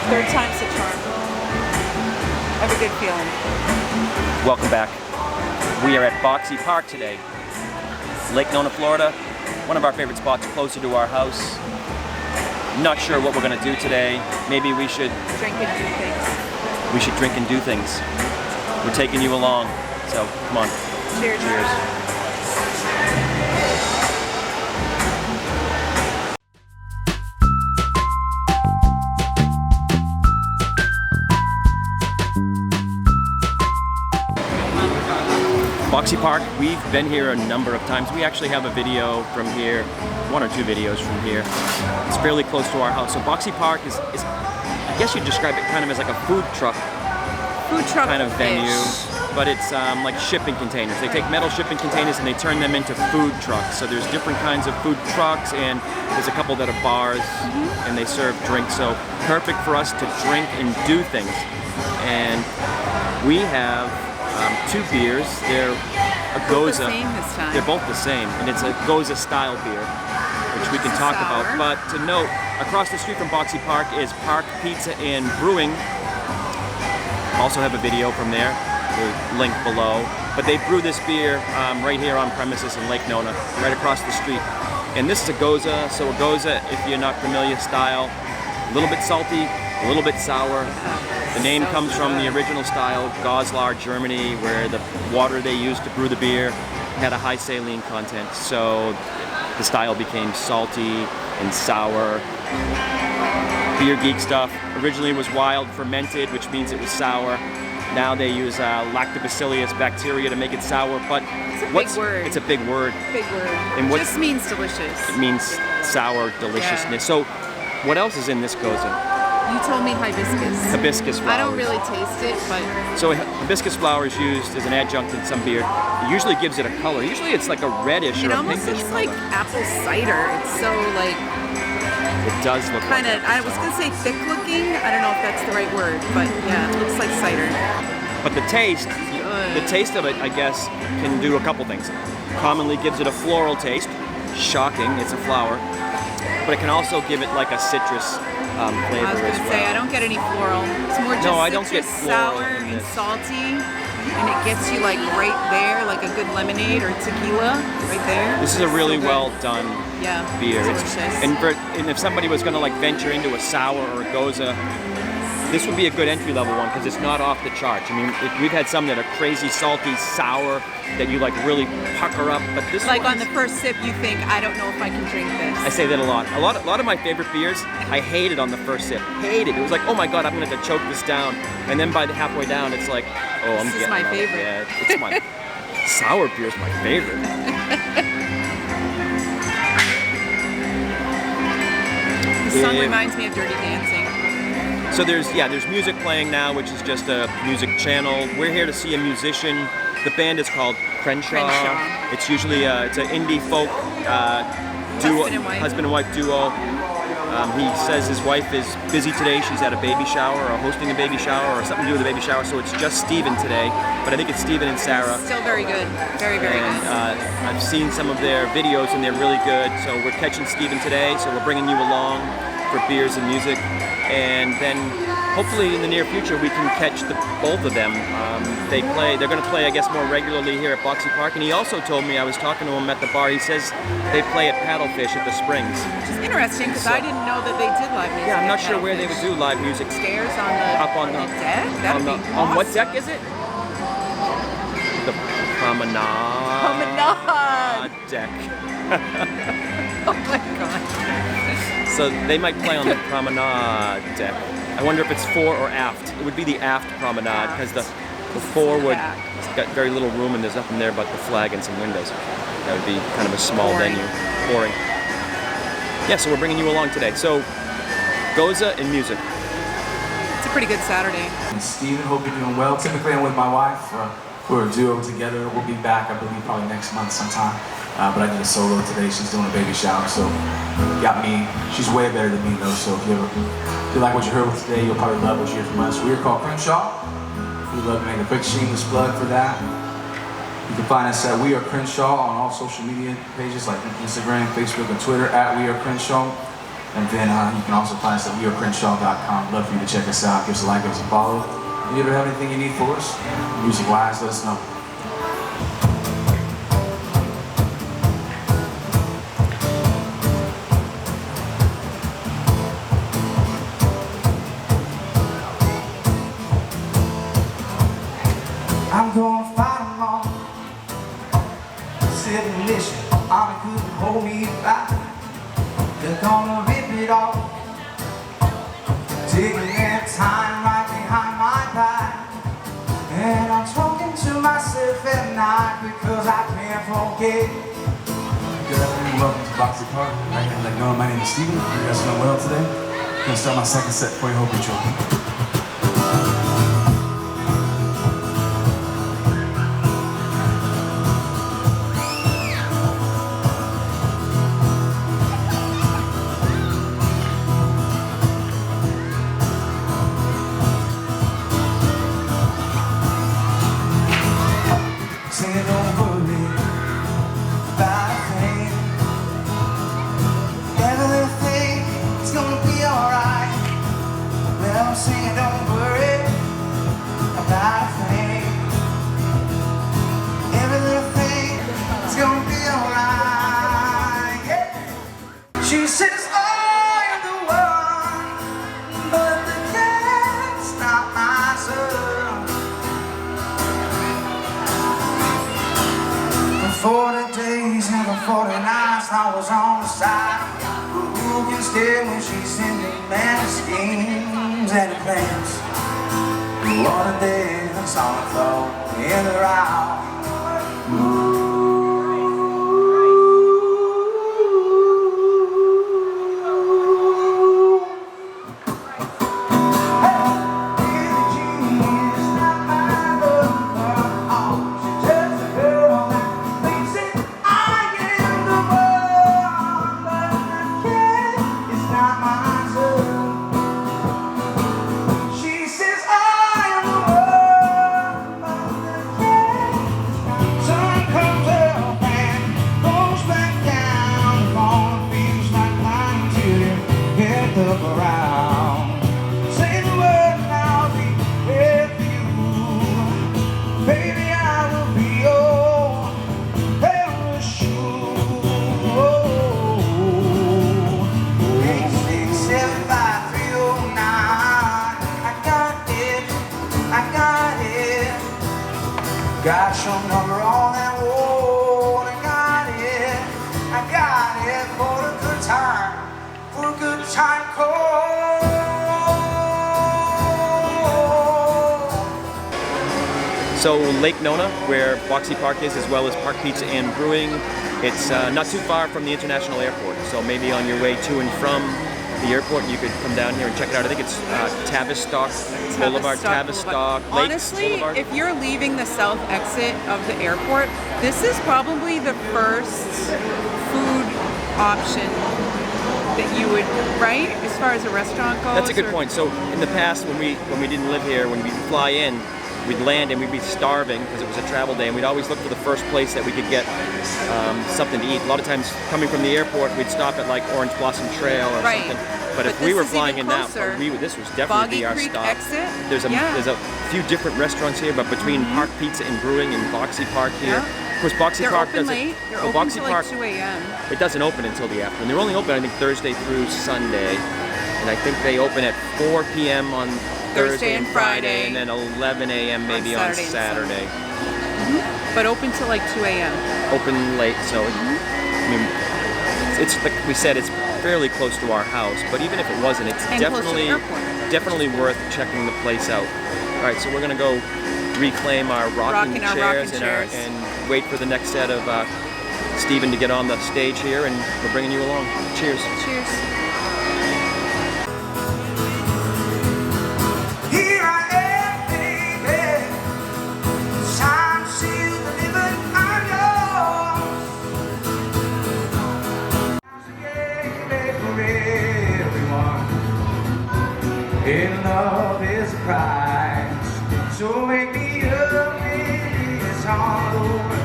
Third time's the charm. I have a good feeling. Welcome back. We are at Boxi Park today. Lake Nona, Florida. One of our favorite spots closer to our house. Not sure what we're going to do today. Maybe we should Drink and do things. We should drink and do things. We're taking you along. So, come on. Cheers. Cheers. Boxi Park, we've been here a number of times. We actually have a video from here, one or two videos from here. It's fairly close to our house. So Boxi Park is I guess you'd describe it kind of as like a food truck kind of venue, but it's like shipping containers. They take metal shipping containers and they turn them into food trucks. So there's different kinds of food trucks, and there's a couple that are bars, and they serve drinks. So perfect for us to drink and do things. And we have two beers. They're a Gose. Both the same this time. They're both the same, and it's a Gose style beer, which we can talk about. But to note, across the street from Boxi Park is Park Pizza and Brewing. Also have a video from there, the link below. But they brew this beer right here on premises in Lake Nona, right across the street. And this is a Gose. So a Gose, if you're not familiar, style, a little bit salty, a little bit sour. The name comes from the original style, Gose, Germany, where the water they used to brew the beer had a high saline content. So the style became salty and sour. Beer geek stuff. Originally it was wild fermented, which means it was sour. Now they use lactobacillus bacteria to make it sour. But it's a big word. It's a big word. Big word. And what just means delicious. It means sour deliciousness. Yeah. So what else is in this Gose? You told me hibiscus. Hibiscus flowers. I don't really taste it, but... So hibiscus flower is used as an adjunct in some beer. It usually gives it a color. Usually it's like a reddish or a pinkish color. It almost looks like apple cider. It's so like... It does look kind of, I was going to say thick looking. I don't know if that's the right word, but yeah, it looks like cider. But the taste of it, I guess, can do a couple things. Commonly gives it a floral taste. Shocking, it's a flower. But it can also give it like a citrus flavor I was going to say, I don't get any floral. It's more just I don't get sour and salty, and it gets you like right there, like a good lemonade or tequila, right there. This is a really well done beer. It's delicious. And if somebody was going to like venture into a sour or a Gose, this would be a good entry-level one because it's not off the charts. I mean, we've had some that are crazy, salty, sour, that you like really pucker up. But this like on the first sip, you think, I don't know if I can drink this. I say that a lot. A lot of my favorite beers, I hated on the first sip. Hated. It was like, oh my god, I'm going to have to choke this down. And then by the halfway down, it's like, oh, I'm getting This is my favorite. Yeah, it's my sour beer is my favorite. This song reminds me of Dirty Dancing. So there's music playing now, which is just a music channel. We're here to see a musician. The band is called Crenshaw. It's usually it's an indie folk duo, husband and wife duo. He says his wife is busy today. She's at a baby shower or hosting a baby shower or something to do with a baby shower. So it's just Steven today. But I think it's Steven and Sarah. Still very good. Very, very good. I've seen some of their videos and they're really good. So we're catching Steven today. So we're bringing you along for beers and music. And then hopefully in the near future we can catch both of them. They're going to play, I guess, more regularly here at Boxi Park. And he also told me, I was talking to him at the bar, he says they play at Paddlefish at the Springs. Which is interesting because I didn't know that they did live music. Yeah, I'm not sure where they would do live music. Stairs on the deck? That would be awesome. On what deck is it? The promenade deck. Oh my god. So they might play on the promenade deck. I wonder if it's fore or aft. It would be the aft promenade because the fore it's got very little room and there's nothing there but the flag and some windows. That would be kind of a small venue. Boring. Yeah, so we're bringing you along today. So, Gose and music. It's a pretty good Saturday. And Steven, hope you're doing well. Typically I'm with my wife. We're a duo together. We'll be back, I believe, probably next month sometime. But I did a solo today. She's doing a baby shower, so got me. She's way better than me, though. So if you like what you heard today, you'll probably love what you hear from us. We are called Crenshaw. We'd love to make a quick shameless plug for that. You can find us at We Are Crenshaw on all social media pages like Instagram, Facebook, and Twitter at We Are Crenshaw. And then you can also find us at wearecrenshaw.com. Love for you to check us out. Give us a like, give us a follow. If you ever have anything you need for us, music-wise, let us know. I'm gonna fight them all. Sitting mission, army couldn't hold me back. They're gonna rip it off, taking their time right behind my back. And I'm talking to myself at night because I can't forget. Good afternoon, welcome to Boxi Park. Right here in Lake Nona. My name is Steven. You guys doing well today? I'm gonna start my second set for you. Hope you enjoy. She says I am the one, but the cat's not my son. For 40 days and for 40 nights I was on the side. But who can stay when she's sending many schemes and plans? What a dance on the floor in the round. Got your number on that wall. I got it for a good time call. So Lake Nona, where Boxi Park is, as well as Park Pizza and Brewing, it's not too far from the international airport. So maybe on your way to and from the airport, you could come down here and check it out. I think it's Tavistock Boulevard, Tavistock Lake Honestly, Boulevard. if you're leaving the south exit of the airport, this is probably the first food option that you would, right? As far as a restaurant goes. That's a good point. So in the past, when we didn't live here, when we'd fly in, we'd land and we'd be starving because it was a travel day, and we'd always look for the first place that we could get something to eat. A lot of times coming from the airport, we'd stop at like Orange Blossom Trail or something. But if we were flying in now, this would definitely be our Creek stop. Exit? There's a few different restaurants here, but between Park Pizza and Brewing and Boxi Park here, of course Boxi Park doesn't. They're open Boxi till Park, like 2 a.m. It doesn't open until the afternoon. They're only open, I think, Thursday through Sunday, and I think they open at 4 p.m. on Thursday and Friday, and then 11 a.m. maybe on Saturday. But open till like 2 a.m. Open late, so I mean, it's like we said, it's fairly close to our house. But even if it wasn't, it's definitely worth checking the place out. All right, so we're gonna go reclaim our rocking chairs and wait for the next set of Steven to get on the stage here, and we're bringing you along. Cheers. Cheers. And love is a prize, so wake me up when it's all over.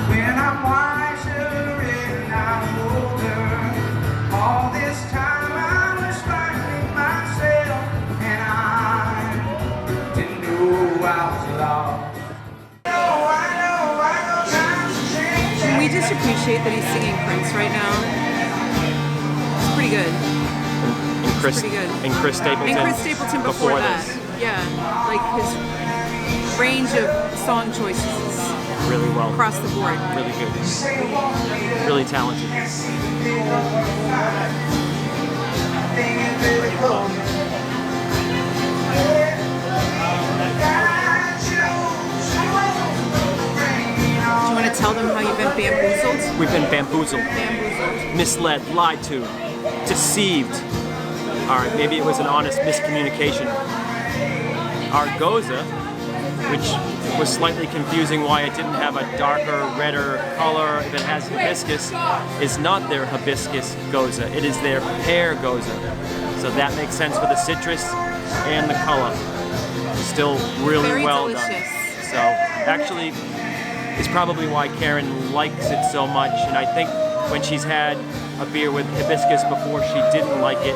When I'm wiser and I'm older, all this appreciate that he's singing Prince right now. It's pretty good. And Chris, pretty good. and Chris Stapleton. And Chris Stapleton before that. this. Yeah, like his range of song choices is Really well. across the board. Really good. Really talented. Do you want to tell them how you've been bamboozled? We've been bamboozled, Bamboozled. misled, lied to, deceived. All right, maybe it was an honest miscommunication. Our Gose, which was slightly confusing why it didn't have a darker, redder color if it has hibiscus, is not their hibiscus Gose. It is their pear Gose. So that makes sense for the citrus and the color. Still really Very well delicious. done. So actually, it's probably why Karen likes it so much. And I think when she's had a beer with hibiscus before, she didn't like it.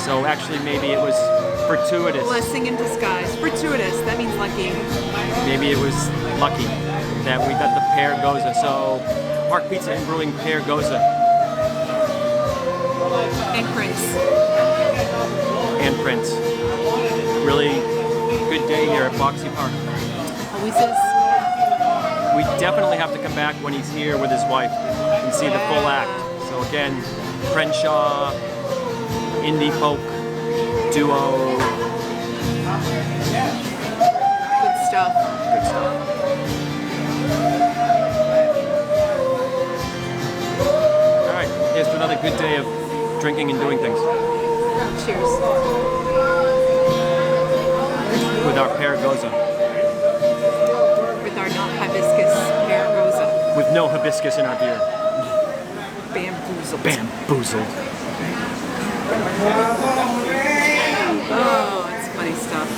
So actually, maybe it was fortuitous. Blessing in disguise. Fortuitous. That means lucky. Maybe it was lucky that we got the pear Gose. So Park Pizza and Brewing pear Gose And Prince. and Prince. Really good day here at Boxi Park. Always is. We definitely have to come back when he's here with his wife and see the full act. So again, Crenshaw, indie folk duo. Good stuff. Good stuff. All right, here's to another good day of drinking and doing things Cheers. with our pear Gose. With our non-hibiscus pear Gose. With no hibiscus in our beer. Bamboozled. Bamboozled. Oh, it's funny stuff.